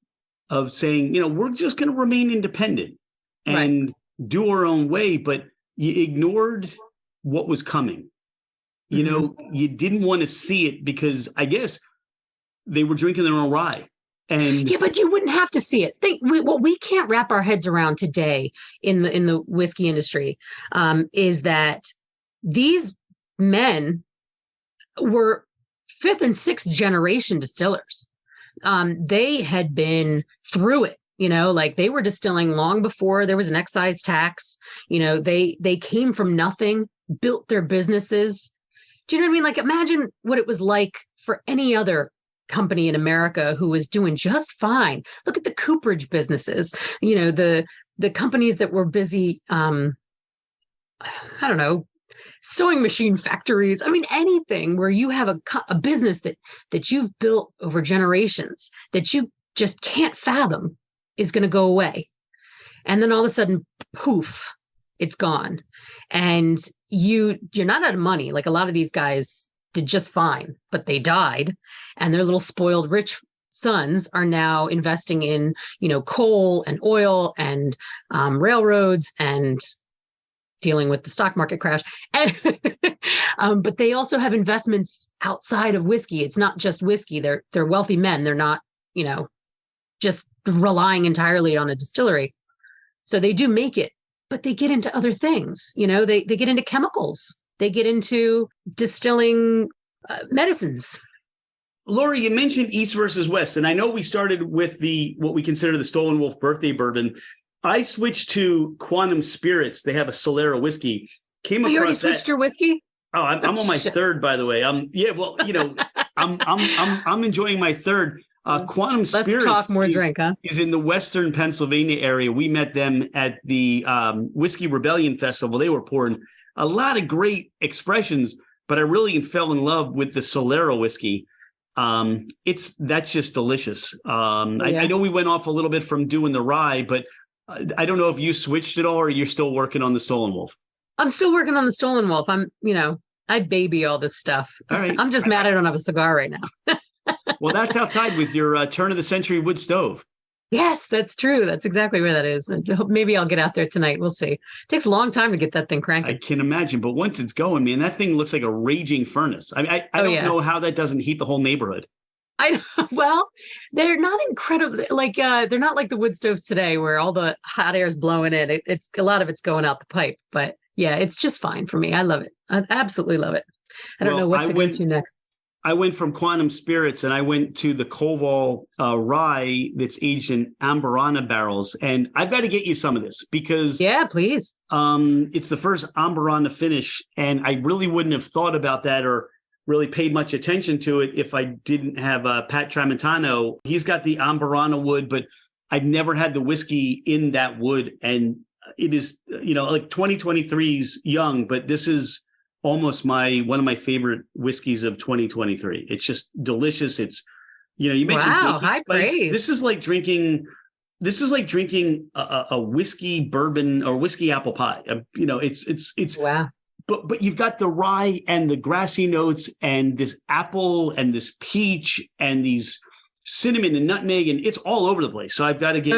of saying, we're just going to remain independent and do our own way, but you ignored what was coming. You didn't want to see it because I guess they were drinking their own rye. And yeah, but you wouldn't have to see it. What we can't wrap our heads around today in the whiskey industry is that these men were fifth and sixth generation distillers. They had been through it, like they were distilling long before there was an excise tax. They came from nothing, built their businesses. Do you know what I mean? Like, imagine what it was like for any other company in America who was doing just fine. Look at the cooperage businesses, the companies that were busy, I don't know, sewing machine factories. Anything where you have a business that you've built over generations that you just can't fathom is going to go away. And then all of a sudden, poof, it's gone. And you're not out of money. Like, a lot of these guys did just fine, but they died. And their little spoiled rich sons are now investing in, coal and oil and railroads and dealing with the stock market crash. And but they also have investments outside of whiskey. It's not just whiskey. They're wealthy men. They're not, just relying entirely on a distillery. So they do make it, but they get into other things. They get into chemicals. They get into distilling medicines. Laura, you mentioned East versus West, and I know we started with what we consider the Stoll and Wolfe birthday bourbon. I switched to Quantum Spirits. They have a Solera whiskey. You already switched your whiskey? Oh, I'm on my third, by the way. Yeah, well, I'm enjoying my third. Quantum Spirits. Let's talk more drink, huh? Is in the Western Pennsylvania area. We met them at the Whiskey Rebellion Festival. They were pouring a lot of great expressions, but I really fell in love with the Solera whiskey. That's just delicious. I know we went off a little bit from doing the rye, but I don't know if you switched at all or you're still working on the Stoll and Wolfe. I'm still working on the Stoll and Wolfe. I baby all this stuff. All right. I'm just mad I don't have a cigar right now. Well, that's outside with your turn of the century wood stove. Yes, that's true. That's exactly where that is. And maybe I'll get out there tonight. We'll see. It takes a long time to get that thing cranking. I can imagine. But once it's going, man, that thing looks like a raging furnace. I don't know how that doesn't heat the whole neighborhood. Well, they're not incredible. They're not like the wood stoves today where all the hot air is blowing in. It's a lot of it's going out the pipe. But yeah, it's just fine for me. I love it. I absolutely love it. I don't know what to go to next. I went from Quantum Spirits and I went to the Koval rye that's aged in Amburana barrels. And I've got to get you some of this because please. It's the first Amburana finish. And I really wouldn't have thought about that or really paid much attention to it if I didn't have Pat Tramontano. He's got the Amburana wood, but I've never had the whiskey in that wood. And it is, like 2023's young, but this is almost one of my favorite whiskeys of 2023. It's just delicious. It's, you mentioned high praise. This is like drinking a whiskey bourbon or whiskey apple pie. It's wow. But you've got the rye and the grassy notes and this apple and this peach and these cinnamon and nutmeg, and it's all over the place. So I've got to get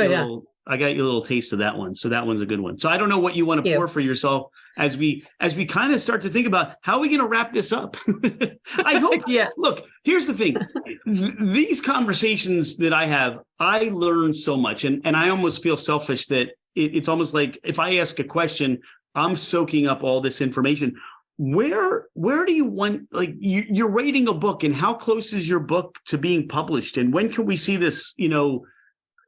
I got you a little taste of that one. So that one's a good one. So I don't know what you want to pour for yourself as we kind of start to think about how are we going to wrap this up. I hope. Look, here's the thing. These conversations that I have, I learn so much. And I almost feel selfish that it's almost like if I ask a question, I'm soaking up all this information. Where do you want, you're writing a book, and how close is your book to being published? And when can we see this,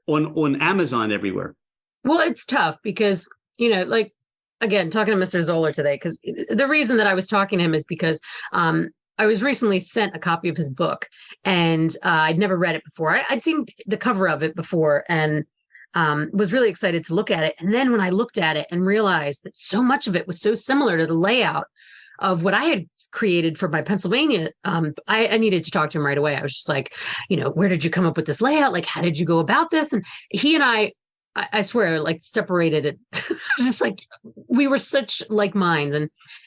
on Amazon everywhere? Well, it's tough because, again, talking to Mr. Zoller today, because the reason that I was talking to him is because I was recently sent a copy of his book, and I'd never read it before. I'd seen the cover of it before and was really excited to look at it. And then when I looked at it and realized that so much of it was so similar to the layout of what I had created for my Pennsylvania, I needed to talk to him right away. I was just like, where did you come up with this layout? Like, how did you go about this? And he and I swear, separated it. Just like we were such like minds,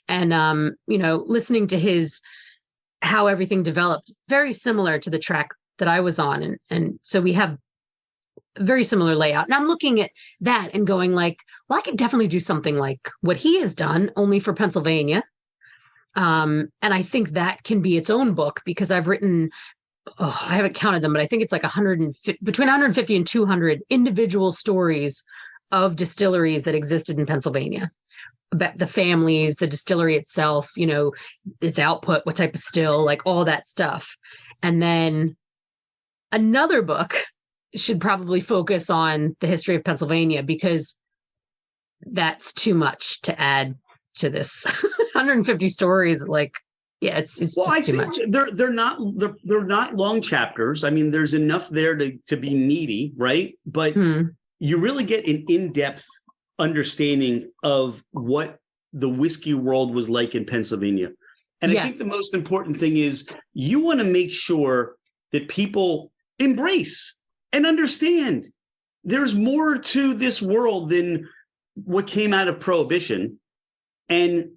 and listening to how everything developed, very similar to the track that I was on, and so we have a very similar layout. And I'm looking at that and going like, well, I could definitely do something like what he has done, only for Pennsylvania. And I think that can be its own book because I've written, I haven't counted them, but I think it's like between 150 and 200 individual stories of distilleries that existed in Pennsylvania, about the families, the distillery itself, its output, what type of still, like all that stuff. And then another book should probably focus on the history of Pennsylvania because that's too much to add to this 150 stories. It's just too much. They're not long chapters. I mean, there's enough there to be meaty, right? But you really get an in-depth understanding of what the whiskey world was like in Pennsylvania. And I think the most important thing is you want to make sure that people embrace and understand there's more to this world than what came out of Prohibition. And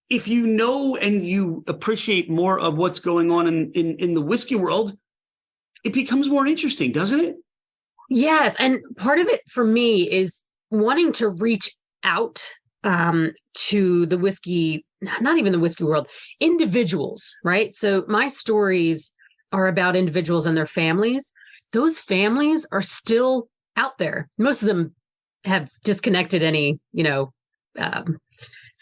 if you know and you appreciate more of what's going on in the whiskey world, it becomes more interesting, doesn't it? Yes. And part of it for me is wanting to reach out to the whiskey, not even the whiskey world, individuals, right? So my stories are about individuals and their families. Those families are still out there. Most of them have disconnected any,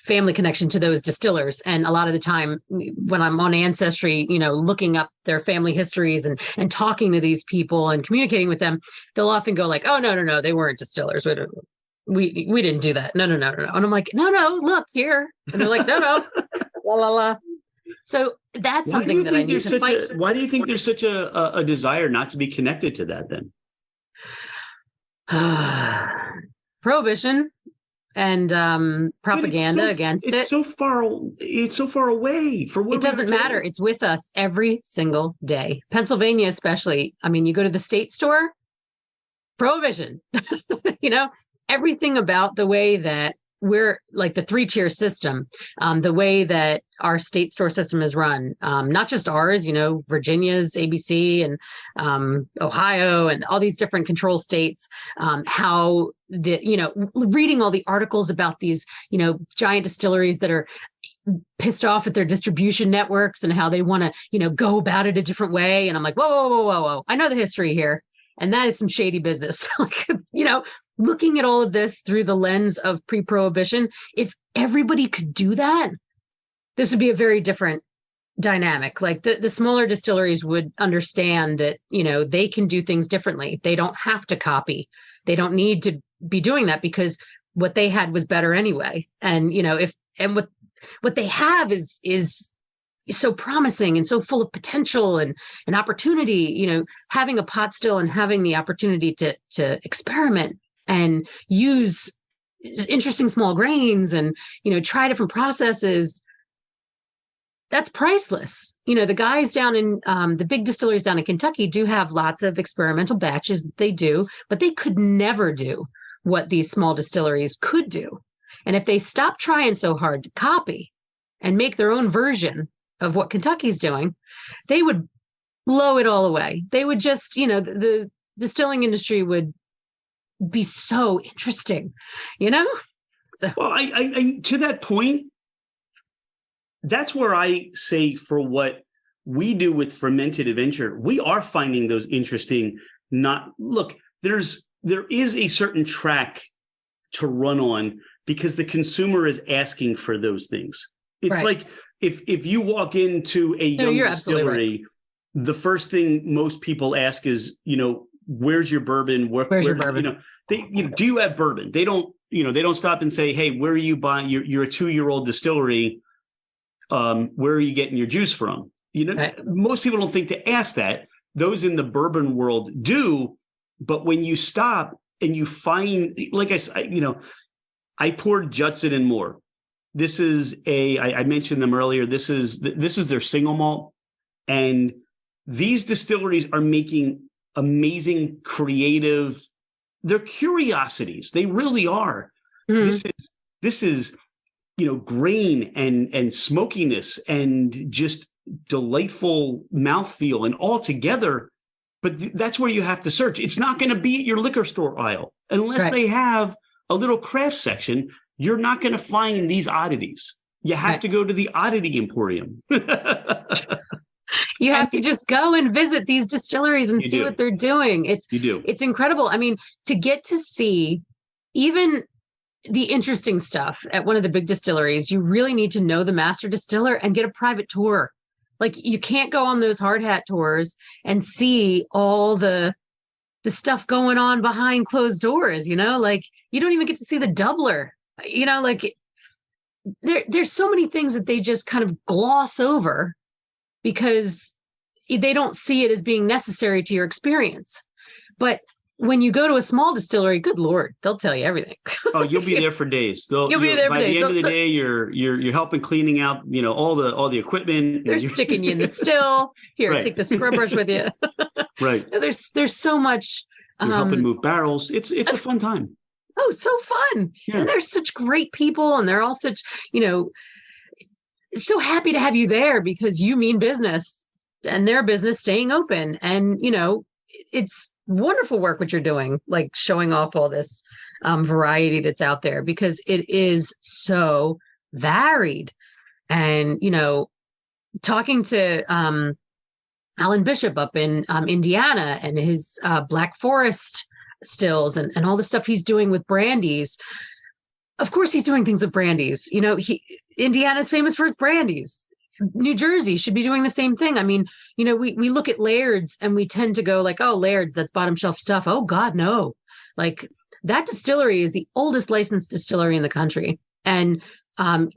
family connection to those distillers. And a lot of the time when I'm on Ancestry, looking up their family histories and talking to these people and communicating with them, they'll often go like, oh, no, they weren't distillers. We didn't do that. No. And I'm like, no, look here. And they're like, no, la, la, la. So that's something that I need to fight. Why do you think there's such a desire not to be connected to that then? Prohibition and propaganda against it. It's so far away. For what it doesn't matter. It's with us every single day. Pennsylvania, especially. I mean, you go to the state store, prohibition. Everything about the way that we're like the 3-tier system, the way that our state store system is run, not just ours, Virginia's ABC and Ohio and all these different control states, how reading all the articles about these, giant distilleries that are pissed off at their distribution networks and how they want to, go about it a different way. And I'm like, whoa. I know the history here. And that is some shady business. Looking at all of this through the lens of pre-prohibition, if everybody could do that, this would be a very different dynamic. Like the smaller distilleries would understand that, they can do things differently. They don't have to copy. They don't need to be doing that because what they had was better anyway. And, what they have is so promising and so full of potential and opportunity, having a pot still and having the opportunity to experiment and use interesting small grains and, try different processes. That's priceless. The guys down in the big distilleries down in Kentucky do have lots of experimental batches that they do, but they could never do what these small distilleries could do. And if they stop trying so hard to copy and make their own version of what Kentucky's doing, they would blow it all away. They would just, the distilling industry would be so interesting, So, well, I to that point, that's where I say for what we do with Fermented Adventure, we are finding those interesting. There is a certain track to run on because the consumer is asking for those things. It's right. Like if you walk into a young distillery, right. The first thing most people ask is, where's your bourbon? Where's your bourbon? Do you have bourbon? They don't stop and say, hey, where are you buying? You're a 2-year-old distillery. Where are you getting your juice from? Right. Most people don't think to ask that. Those in the bourbon world do. But when you stop and you find, like I poured Judson and Moore. This is I mentioned them earlier. This is their single malt. And these distilleries are making amazing, creative, they're curiosities. They really are. Mm-hmm. This is grain and smokiness and just delightful mouthfeel and all together. But that's where you have to search. It's not going to be at your liquor store aisle unless right. They have a little craft section. You're not going to find these oddities. You have to go to the oddity emporium. You have to just go and visit these distilleries and see what they're doing. It's incredible. I mean, to get to see even the interesting stuff at one of the big distilleries, you really need to know the master distiller and get a private tour. Like you can't go on those hard hat tours and see all the stuff going on behind closed doors, like you don't even get to see the doubler, like there's so many things that they just kind of gloss over because they don't see it as being necessary to your experience. But when you go to a small distillery, good Lord, they'll tell you everything. Oh, you'll be there for days. You'll be there for days. By the end of the day, you're helping cleaning out, all the equipment. They're sticking you in the still. Here, right. Take the scrub brush with you. Right. There's so much. You're helping move barrels. It's a fun time. Oh, so fun. Yeah. And they're such great people. And they're all such, so happy to have you there because you mean business and their business staying open. And, it's wonderful work what you're doing, like showing off all this variety that's out there because it is so varied. And, talking to Alan Bishop up in Indiana and his Black Forest stills and all the stuff he's doing with brandies, of course he's doing things with brandies. You know, Indiana's famous for its brandies. New Jersey should be doing the same thing. I mean, you know, we look at Laird's and we tend to go like, oh, Laird's, that's bottom shelf stuff. Oh God, no. Like that distillery is the oldest licensed distillery in the country. And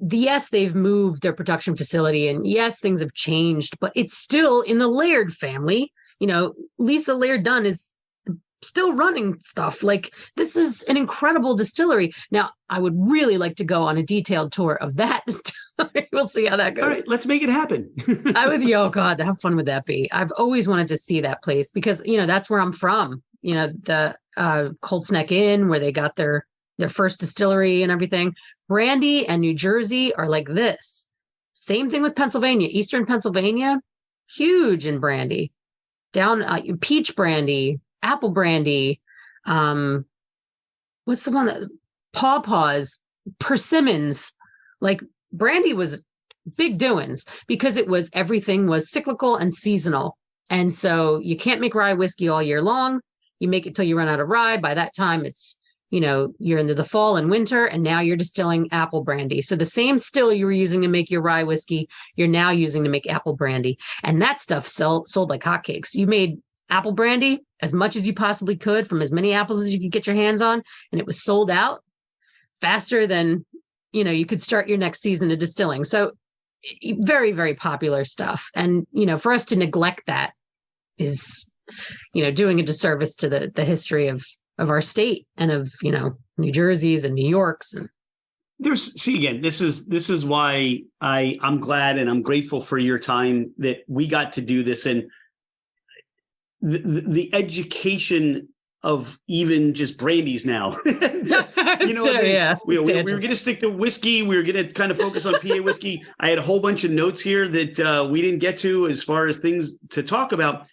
yes, they've moved their production facility and yes, things have changed, but it's still in the Laird family. You know, Lisa Laird Dunn is still running stuff. Like this is an incredible distillery. Now, I would really like to go on a detailed tour of that distillery. We'll see how that goes. All right, let's make it happen. I would, oh God, how fun would that be? I've always wanted to see that place because, you know, that's where I'm from. You know, the Colts Neck Inn, where they got their first distillery and everything. Brandy and New Jersey are like this. Same thing with Pennsylvania. Eastern Pennsylvania, huge in brandy. Down peach brandy, apple brandy. What's the one that Pawpaws, persimmons? Like brandy was big doings because everything was cyclical and seasonal. And so you can't make rye whiskey all year long. You make it till you run out of rye. By that time, it's, you know, you're into the fall and winter, and now you're distilling apple brandy. So the same still you were using to make your rye whiskey, you're now using to make apple brandy. And that stuff sold like hotcakes. You made apple brandy as much as you possibly could from as many apples as you could get your hands on, and it was sold out faster than, you know, you could start your next season of distilling. So very, very popular stuff. And, you know, for us to neglect that is, you know, doing a disservice to the history of our state and of, you know, New Jersey's and New York's. And again, this is why I'm glad and I'm grateful for your time that we got to do this. And the education of even just brandies now. You know, so, we were going to stick to whiskey. We were going to kind of focus on PA whiskey. I had a whole bunch of notes here that we didn't get to as far as things to talk about.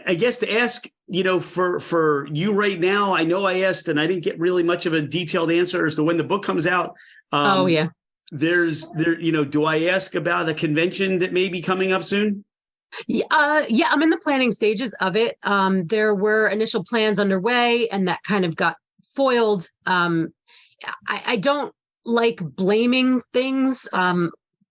I guess to ask, you know, for you right now, I know I asked and I didn't get really much of a detailed answer as to when the book comes out. You know, do I ask about a convention that may be coming up soon? Yeah, I'm in the planning stages of it. There were initial plans underway and that kind of got foiled. I don't like blaming things.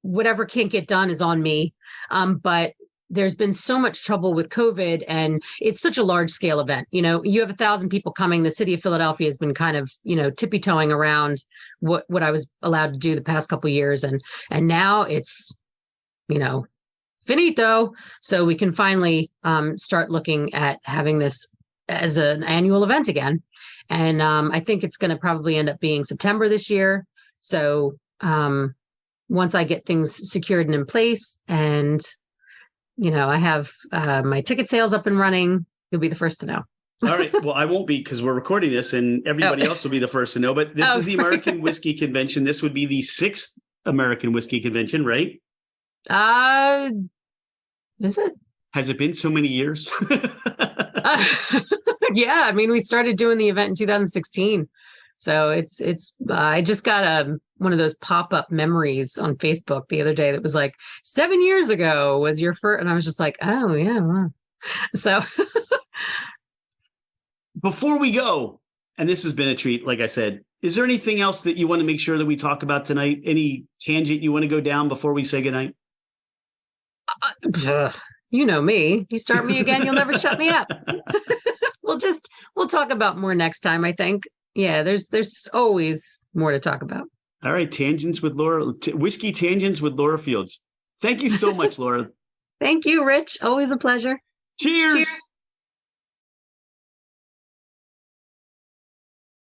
Whatever can't get done is on me. But there's been so much trouble with COVID and it's such a large scale event. You know, you have 1,000 people coming. The city of Philadelphia has been kind of, you know, tippy-toeing around what I was allowed to do the past couple of years. And now it's, you know, finito. So we can finally start looking at having this as an annual event again. And I think it's going to probably end up being September this year. So once I get things secured and in place and, you know, I have my ticket sales up and running, you'll be the first to know. All right. Well, I won't be because we're recording this and everybody else will be the first to know. But this is the American Whiskey Convention. This would be the 6th American Whiskey Convention, right? Is it? Has it been so many years? Yeah. I mean, we started doing the event in 2016. So it's I just got one of those pop-up memories on Facebook the other day that was like 7 years ago was your first. And I was just like, oh yeah. Wow. So before we go, and this has been a treat, like I said, is there anything else that you want to make sure that we talk about tonight? Any tangent you want to go down before we say goodnight? You know me. You start me again, you'll never shut me up. We'll talk about more next time, I think. Yeah, there's always more to talk about. All right, tangents with Laura, whiskey tangents with Laura Fields. Thank you so much, Laura. Thank you, Rich. Always a pleasure. Cheers. Cheers.